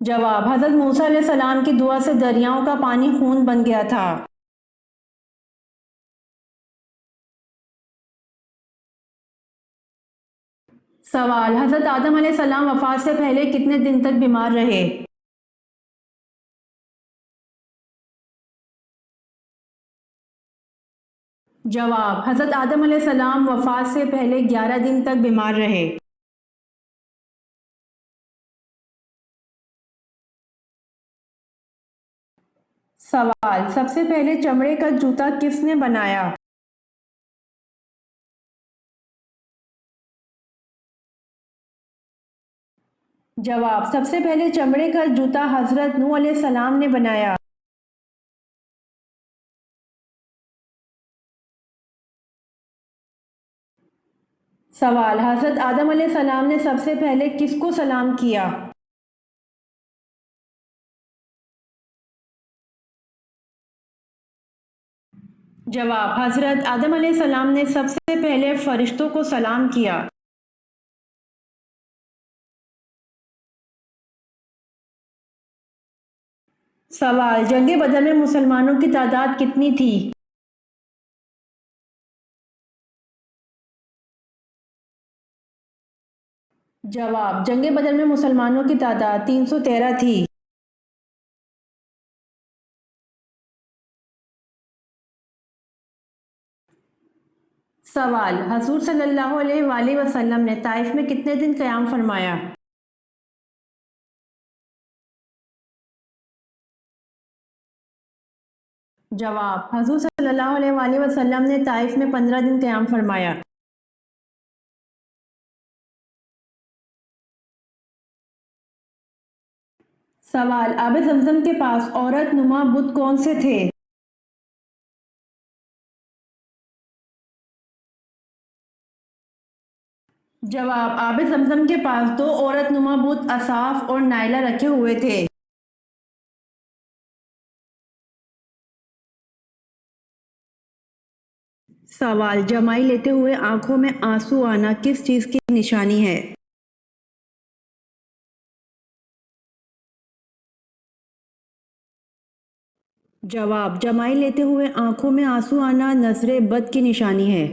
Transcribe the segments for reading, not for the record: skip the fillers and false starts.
جواب: حضرت موسیٰ علیہ السلام کی دعا سے دریاؤں کا پانی خون بن گیا تھا۔ سوال: حضرت آدم علیہ السلام وفات سے پہلے کتنے دن تک بیمار رہے؟ جواب: حضرت آدم علیہ السلام وفات سے پہلے 11 دن تک بیمار رہے۔ سوال: سب سے پہلے چمڑے کا جوتا کس نے بنایا؟ جواب: سب سے پہلے چمڑے کا جوتا حضرت نوح علیہ السلام نے بنایا۔ سوال: حضرت آدم علیہ السلام نے سب سے پہلے کس کو سلام کیا؟ جواب: حضرت آدم علیہ السلام نے سب سے پہلے فرشتوں کو سلام کیا۔ سوال: جنگ بدر میں مسلمانوں کی تعداد کتنی تھی؟ جواب: جنگ بدر میں مسلمانوں کی تعداد 313 تھی۔ سوال: حضور صلی اللہ علیہ وآلہ وسلم نے طائف میں کتنے دن قیام فرمایا؟ جواب: حضور صلی اللہ علیہ وآلہ وسلم نے طائف میں 15 دن قیام فرمایا۔ سوال: آب زمزم کے پاس عورت نما بت کون سے تھے؟ جواب: آب زمزم کے پاس 2 عورت نما بت اصاف اور نائلہ رکھے ہوئے تھے۔ سوال: جمائی لیتے ہوئے آنکھوں میں آنسو آنا کس چیز کی نشانی ہے؟ جواب: جمائی لیتے ہوئے آنکھوں میں آنسو آنا نظر بد کی نشانی ہے۔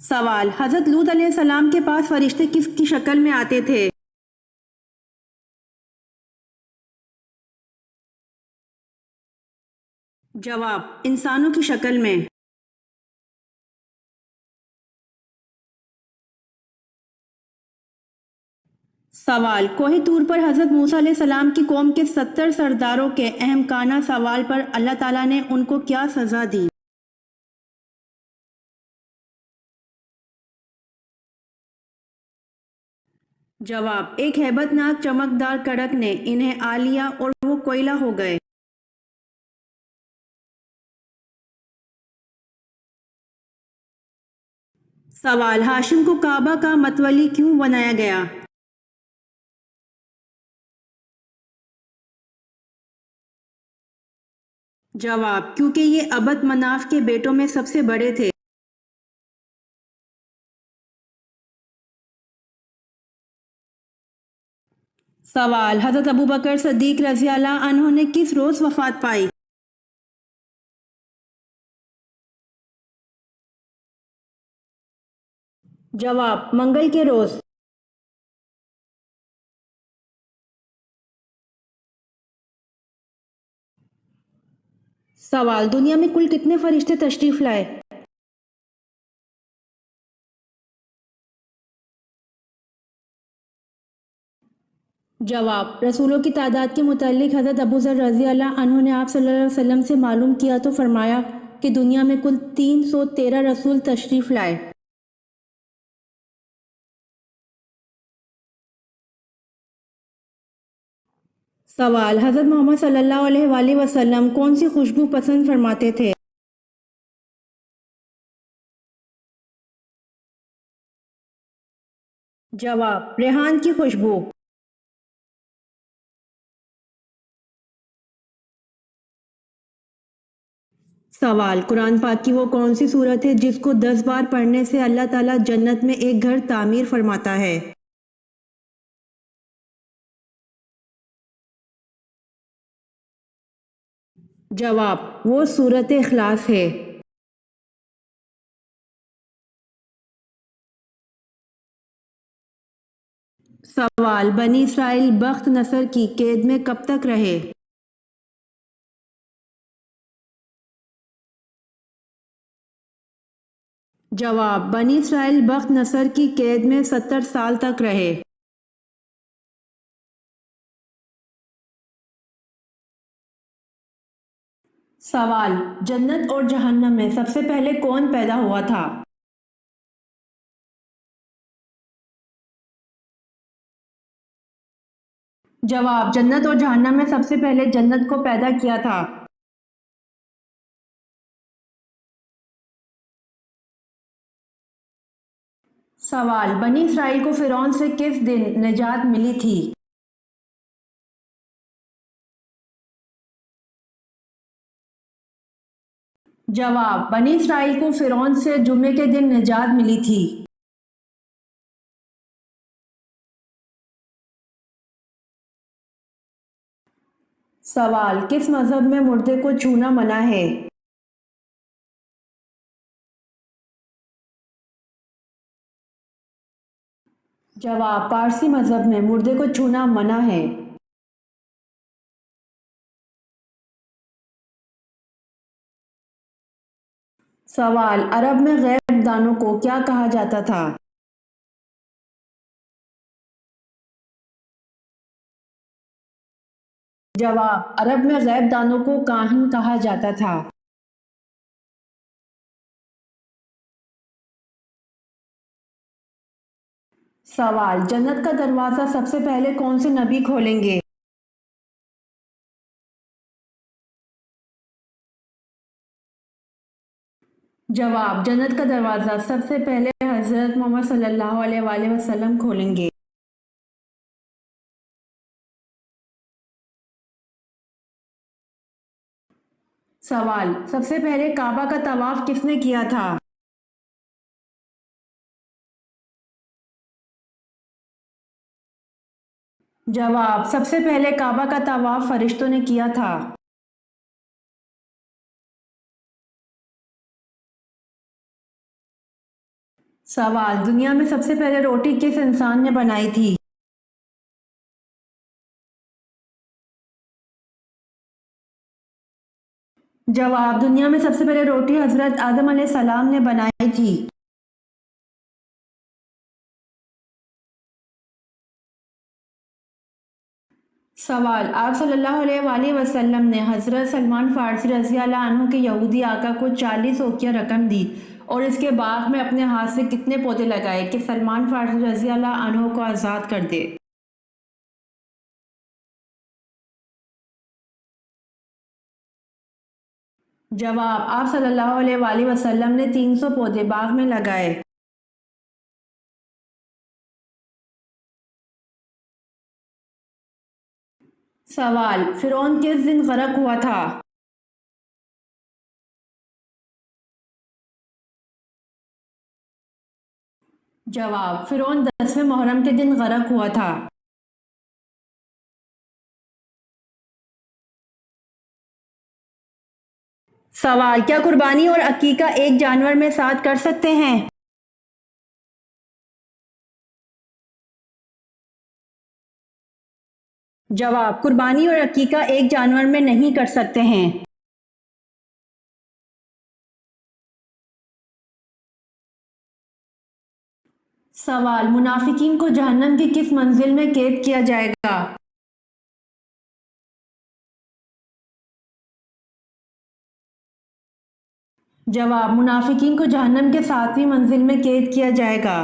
سوال: حضرت لوط علیہ السلام کے پاس فرشتے کس کی شکل میں آتے تھے؟ جواب: انسانوں کی شکل میں۔ سوال: کوہ طور پر حضرت موسیٰ علیہ السلام کی قوم کے 70 سرداروں کے احمقانہ سوال پر اللہ تعالیٰ نے ان کو کیا سزا دی؟ جواب: ایک ہیبت ناک چمکدار کڑک نے انہیں آ لیا اور وہ کوئلہ ہو گئے۔ سوال: ہاشم کو کعبہ کا متولی کیوں بنایا گیا؟ جواب: کیونکہ یہ عبد مناف کے بیٹوں میں سب سے بڑے تھے۔ سوال: حضرت ابوبکر صدیق رضی اللہ عنہ نے کس روز وفات پائی؟ جواب: منگل کے روز۔ سوال: دنیا میں کل کتنے فرشتے تشریف لائے؟ جواب: رسولوں کی تعداد کے متعلق حضرت ابو ذر رضی اللہ عنہ نے آپ صلی اللہ علیہ وسلم سے معلوم کیا تو فرمایا کہ دنیا میں کل 313 رسول تشریف لائے۔ سوال: حضرت محمد صلی اللہ علیہ وآلہ وسلم کون سی خوشبو پسند فرماتے تھے؟ جواب: ریحان کی خوشبو۔ سوال، قرآن پاک کی وہ کون سی صورت ہے جس کو 10 بار پڑھنے سے اللہ تعالیٰ جنت میں ایک گھر تعمیر فرماتا ہے؟ جواب، وہ سورۃ اخلاص ہے۔ سوال، بنی اسرائیل بخت نصر کی قید میں کب تک رہے؟ جواب، بنی اسرائیل بخت نصر کی قید میں 70 سال تک رہے۔ سوال، جنت اور جہنم میں سب سے پہلے کون پیدا ہوا تھا؟ جواب، جنت اور جہنم میں سب سے پہلے جنت کو پیدا کیا تھا۔ سوال، بنی اسرائیل کو فرعون سے کس دن نجات ملی تھی؟ جواب، بنی اسرائیل کو فرعون سے جمعے کے دن نجات ملی تھی۔ سوال، کس مذہب میں مردے کو چھونا منع ہے؟ جواب، پارسی مذہب میں مردے کو چھونا منع ہے۔ سوال، عرب میں غیب دانوں کو کیا کہا جاتا تھا؟ جواب، عرب میں غیب دانوں کو کاہن کہا جاتا تھا۔ سوال، جنت کا دروازہ سب سے پہلے کون سے نبی کھولیں گے؟ جواب، جنت کا دروازہ سب سے پہلے حضرت محمد صلی اللہ علیہ وآلہ وسلم کھولیں گے۔ سوال، سب سے پہلے کعبہ کا طواف کس نے کیا تھا؟ جواب، سب سے پہلے کعبہ کا طواف فرشتوں نے کیا تھا۔ سوال، دنیا میں سب سے پہلے روٹی کس انسان نے بنائی تھی؟ جواب، دنیا میں سب سے پہلے روٹی حضرت آدم علیہ السلام نے بنائی تھی۔ سوال، آپ صلی اللہ علیہ وآلہ وسلم نے حضرت سلمان فارسی رضی اللہ عنہ کے یہودی آقا کو 40 اوقیہ رقم دی اور اس کے باغ میں اپنے ہاتھ سے کتنے پودے لگائے کہ سلمان فارسی رضی اللہ عنہ کو آزاد کر دے؟ جواب، آپ صلی اللہ علیہ وآلہ وسلم نے 300 پودے باغ میں لگائے۔ سوال، فرعون کس دن غرق ہوا تھا؟ جواب، فرعون 10ویں محرم کے دن غرق ہوا تھا۔ سوال، کیا قربانی اور عقیقہ ایک جانور میں ساتھ کر سکتے ہیں؟ جواب، قربانی اور عقیقہ ایک جانور میں نہیں کر سکتے ہیں۔ سوال، منافقین کو جہنم کی کس منزل میں قید کیا جائے گا؟ جواب، منافقین کو جہنم کے 7ویں منزل میں قید کیا جائے گا۔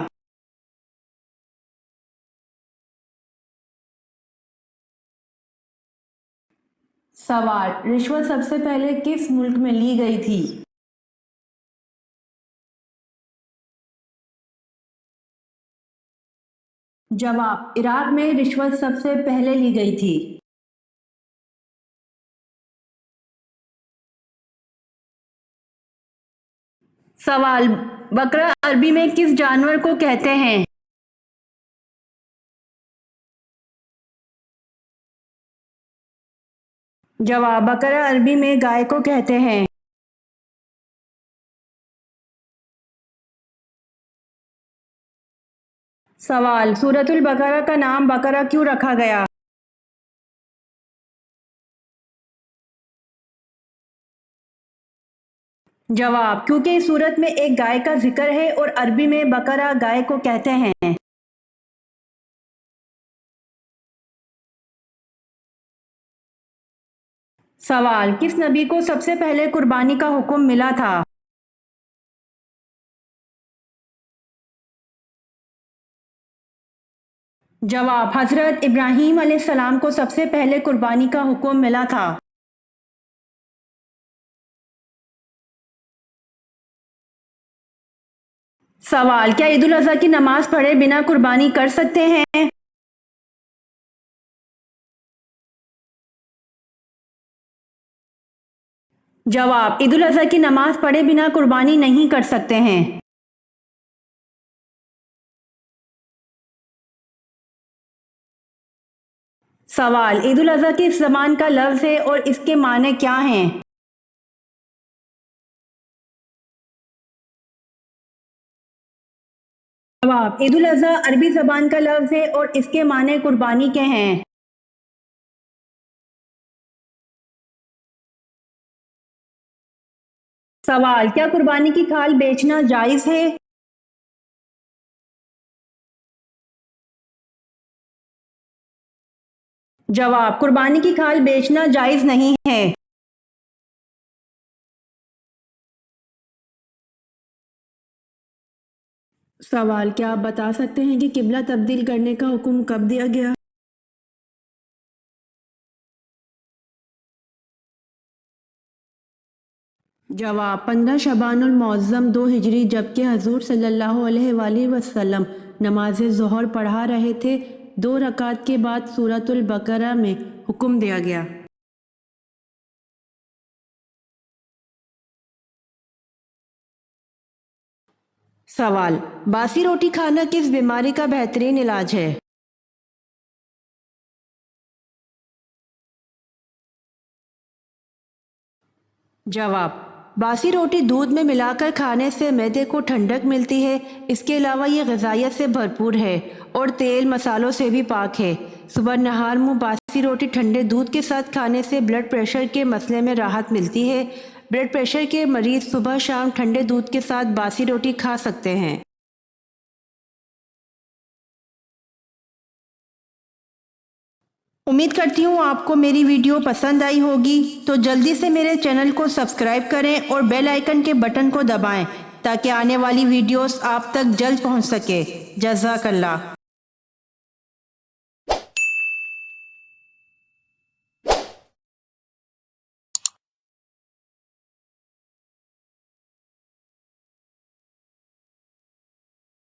سوال، رشوت سب سے پہلے کس ملک میں لی گئی تھی؟ جواب، عراق میں رشوت سب سے پہلے لی گئی تھی۔ سوال، بکرا عربی میں کس جانور کو کہتے ہیں؟ جواب، بکرا عربی میں گائے کو کہتے ہیں۔ سوال، سورۃ البقرہ کا نام بقرہ کیوں رکھا گیا؟ جواب، کیونکہ اس سورت میں ایک گائے کا ذکر ہے اور عربی میں بقرہ گائے کو کہتے ہیں۔ سوال، کس نبی کو سب سے پہلے قربانی کا حکم ملا تھا؟ جواب، حضرت ابراہیم علیہ السلام کو سب سے پہلے قربانی کا حکم ملا تھا۔ سوال، کیا عید الاضحیٰ کی نماز پڑھے بنا قربانی کر سکتے ہیں؟ جواب، عید الاضحیٰ کی نماز پڑھے بنا قربانی نہیں کر سکتے ہیں۔ سوال، عید الاضحیٰ کس زبان کا لفظ ہے اور اس کے معنی کیا ہیں؟ جواب، عید الاضحیٰ عربی زبان کا لفظ ہے اور اس کے معنی قربانی کے ہیں۔ سوال، کیا قربانی کی کھال بیچنا جائز ہے؟ جواب، قربانی کی کھال بیچنا جائز نہیں ہے۔ سوال، کیا آپ بتا سکتے ہیں کہ قبلہ تبدیل کرنے کا حکم کب دیا گیا؟ جواب، 15 شعبان المعظم 2 ہجری، جبکہ حضور صلی اللہ علیہ وآلہ وسلم نماز ظہر پڑھا رہے تھے، 2 رکعت کے بعد سورۃ البقرہ میں حکم دیا گیا۔ سوال، باسی روٹی کھانا کس بیماری کا بہترین علاج ہے؟ جواب، باسی روٹی دودھ میں ملا کر کھانے سے معدے کو ٹھنڈک ملتی ہے، اس کے علاوہ یہ غذائیت سے بھرپور ہے اور تیل مسالوں سے بھی پاک ہے۔ صبح نہار منہ باسی روٹی ٹھنڈے دودھ کے ساتھ کھانے سے بلڈ پریشر کے مسئلے میں راحت ملتی ہے۔ بلڈ پریشر کے مریض صبح شام ٹھنڈے دودھ کے ساتھ باسی روٹی کھا سکتے ہیں۔ امید کرتی ہوں آپ کو میری ویڈیو پسند آئی ہوگی، تو جلدی سے میرے چینل کو سبسکرائب کریں اور بیل آئیکن کے بٹن کو دبائیں تاکہ آنے والی ویڈیوز آپ تک جلد پہنچ سکے۔ جزاک اللہ۔